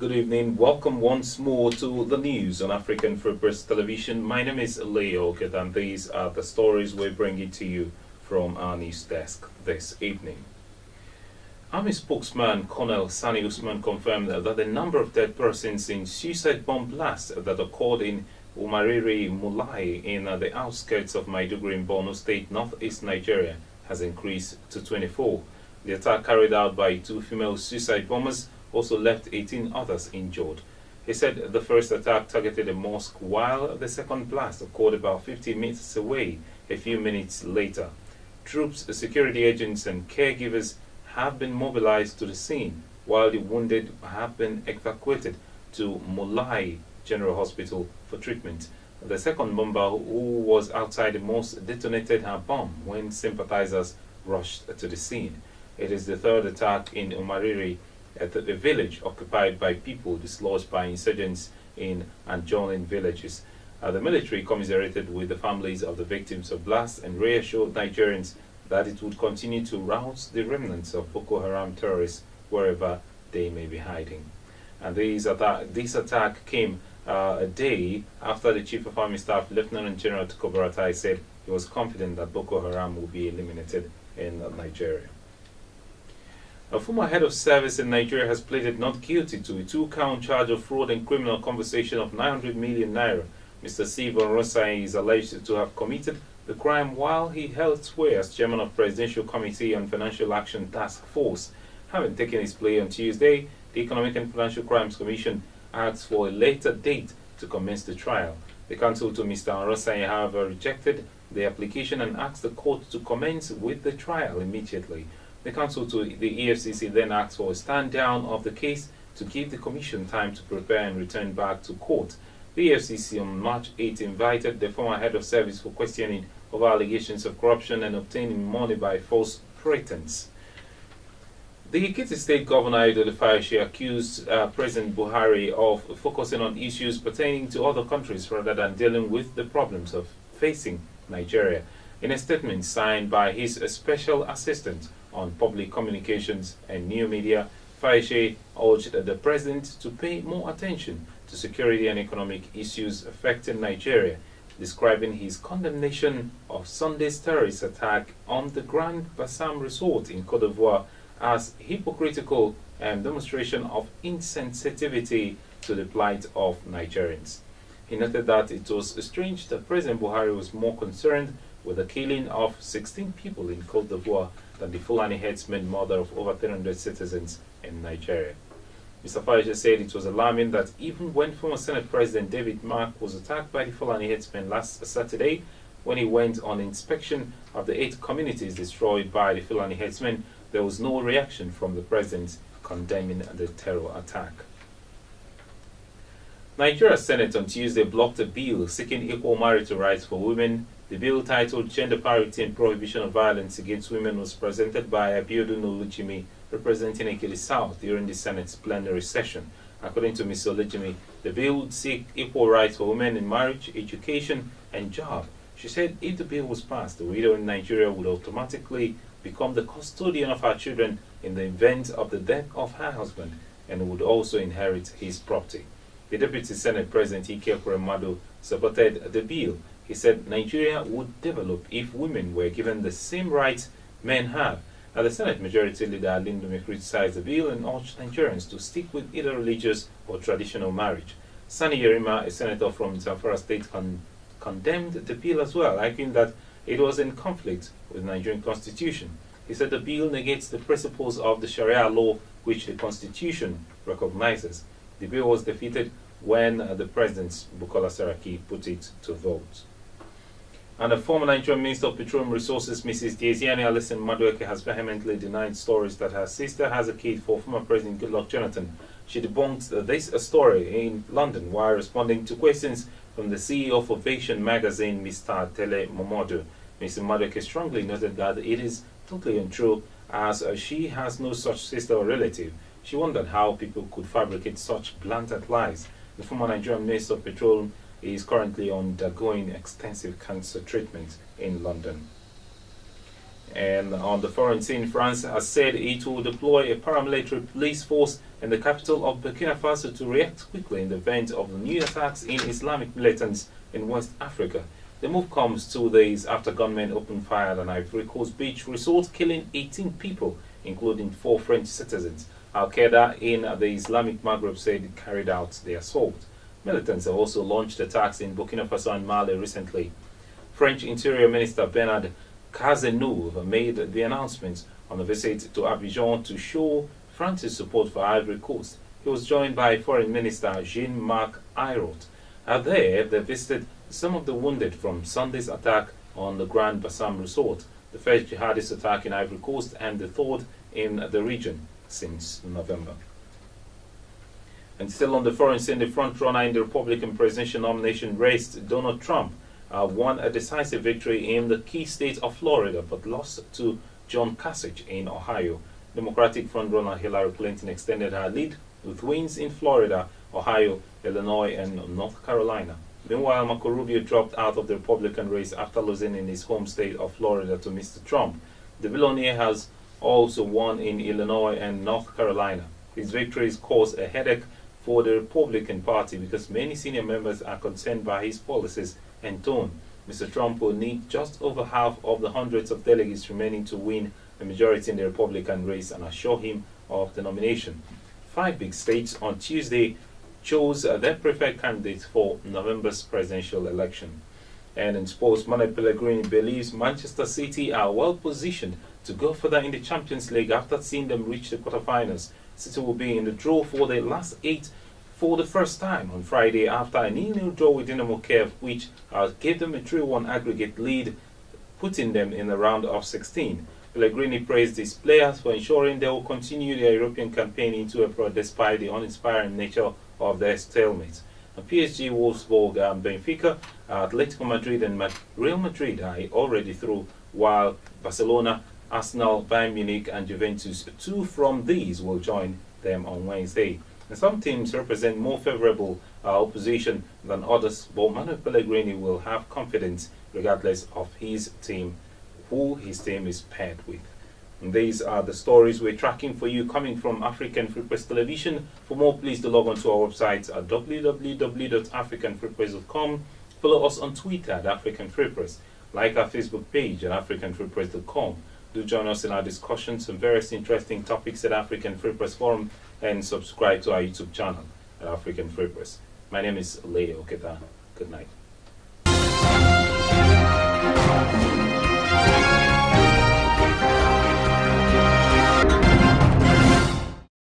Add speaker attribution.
Speaker 1: Good evening. Welcome once more to the news on African Free Press Television. My name is Leo Oked, and these are the stories we're bringing to you from our news desk this evening. Army spokesman Colonel Sani Usman confirmed that the number of dead persons in suicide bomb blasts that occurred in Umariri Mulai in the outskirts of Maidugri in Borno State, northeast Nigeria, has increased to 24. The attack carried out by two female suicide bombers also left 18 others injured. He said the first attack targeted a mosque while the second blast occurred about 50 meters away a few minutes later. Troops, security agents and caregivers have been mobilized to the scene, while the wounded have been evacuated to Mulai General Hospital for treatment. The second bomber, who was outside the mosque, detonated her bomb when sympathizers rushed to the scene. It is the third attack in Umariri, at a village occupied by people dislodged by insurgents in adjoining villages. The military commiserated with the families of the victims of blasts and reassured Nigerians that it would continue to rout the remnants of Boko Haram terrorists wherever they may be hiding. And this attack came a day after the Chief of Army Staff, Lieutenant General Tukur Buratai, said he was confident that Boko Haram will be eliminated in Nigeria. A former head of service in Nigeria has pleaded not guilty to a two-count charge of fraud and criminal conversation of 900 million naira. Mr. Stephen Rosai is alleged to have committed the crime while he held sway as chairman of Presidential Committee on Financial Action Task Force. Having taken his plea on Tuesday, the Economic and Financial Crimes Commission asked for a later date to commence the trial. The counsel to Mr. Rosai, however, rejected the application and asked the court to commence with the trial immediately. The counsel to the EFCC then asked for a stand down of the case to give the commission time to prepare and return back to court. The EFCC on March 8 invited the former head of service for questioning of allegations of corruption and obtaining money by false pretense. The Ekiti State Governor Ayodeji Fayose accused President Buhari of focusing on issues pertaining to other countries rather than dealing with the problems of facing Nigeria. In a statement signed by his special assistant on public communications and new media, Fayose urged the president to pay more attention to security and economic issues affecting Nigeria, describing his condemnation of Sunday's terrorist attack on the Grand Bassam Resort in Côte d'Ivoire as hypocritical and demonstration of insensitivity to the plight of Nigerians. He noted that it was strange that President Buhari was more concerned with the killing of 16 people in Côte d'Ivoire than the Fulani herdsmen murder of over 300 citizens in Nigeria. Mr. Fayose said it was alarming that even when former Senate President David Mark was attacked by the Fulani herdsmen last Saturday, when he went on inspection of the 8 communities destroyed by the Fulani herdsmen, there was no reaction from the president condemning the terror attack. Nigeria's Senate on Tuesday blocked a bill seeking equal marital rights for women. The bill, titled Gender Parity and Prohibition of Violence Against Women, was presented by Abiodun Oluchimi, representing Ekiti South, during the Senate's plenary session. According to Ms. Oluchimi, the bill would seek equal rights for women in marriage, education, and job. She said if the bill was passed, the widow in Nigeria would automatically become the custodian of her children in the event of the death of her husband and would also inherit his property. The Deputy Senate President Ike Kuremadu supported the bill. He said Nigeria would develop if women were given the same rights men have. The Senate Majority Leader Alindumi criticized the bill and urged Nigerians to stick with either religious or traditional marriage. Sani Yerima, a senator from Zamfara State, condemned the bill as well, arguing that it was in conflict with the Nigerian Constitution. He said the bill negates the principles of the Sharia law which the Constitution recognizes. The bill was defeated when the President, Bukola Saraki, put it to vote. And the former Nigerian Minister of Petroleum Resources, Mrs. Diezani Alison Madueke, has vehemently denied stories that her sister has a kid for former President Goodluck Jonathan. She debunked this story in London while responding to questions from the CEO of Ovation magazine, Mr. Tele Momodu. Mrs. Madueke strongly noted that it is totally untrue, as she has no such sister or relative. She wondered how people could fabricate such blatant lies. The former Nigerian Minister of Petroleum is currently undergoing extensive cancer treatment in London. And on the foreign scene, France has said it will deploy a paramilitary police force in the capital of Burkina Faso to react quickly in the event of the new attacks in Islamic militants in West Africa. The move comes 2 days after gunmen opened fire on Ivory Coast beach resort, killing 18 people, including 4 French citizens. Al-Qaeda in the Islamic Maghreb said it carried out the assault. Militants have also launched attacks in Burkina Faso and Mali recently. French Interior Minister Bernard Cazeneuve made the announcement on a visit to Abidjan to show France's support for Ivory Coast. He was joined by Foreign Minister Jean-Marc Ayrault. There, they visited some of the wounded from Sunday's attack on the Grand Bassam resort, the first jihadist attack in Ivory Coast and the third in the region since November. And still on the foreign scene, the front-runner in the Republican presidential nomination race, Donald Trump, won a decisive victory in the key state of Florida, but lost to John Kasich in Ohio. Democratic frontrunner Hillary Clinton extended her lead with wins in Florida, Ohio, Illinois, and North Carolina. Meanwhile, Marco Rubio dropped out of the Republican race after losing in his home state of Florida to Mr. Trump. The billionaire has also won in Illinois and North Carolina. His victories caused a headache for the Republican Party because many senior members are concerned by his policies and tone. Mr. Trump will need just over half of the hundreds of delegates remaining to win a majority in the Republican race and assure him of the nomination. 5 big states on Tuesday chose their preferred candidate for November's presidential election. And in sports, Manuel Pellegrini believes Manchester City are well positioned to go further in the Champions League after seeing them reach the quarterfinals. City will be in the draw for the last 8 for the first time on Friday after a 0-0 draw with Dynamo Kiev, which gave them a 3-1 aggregate lead, putting them in the round of 16. Pellegrini praised his players for ensuring they will continue their European campaign into April despite the uninspiring nature of their stalemate. PSG, Wolfsburg, Benfica, Atletico Madrid and Real Madrid are already through, while Barcelona, Arsenal, Bayern Munich and Juventus, 2 from these will join them on Wednesday. And some teams represent more favourable opposition than others, but Manuel Pellegrini will have confidence regardless of his team, who his team is paired with. And these are the stories we're tracking for you coming from African Free Press Television. For more, please do log on to our website at www.africanfreepress.com. Follow us on Twitter at African Free Press. Like our Facebook page at africanfreepress.com. Do join us in our discussions on various interesting topics at African Free Press Forum and subscribe to our YouTube channel at African Free Press. My name is Leo Oketa. Good night.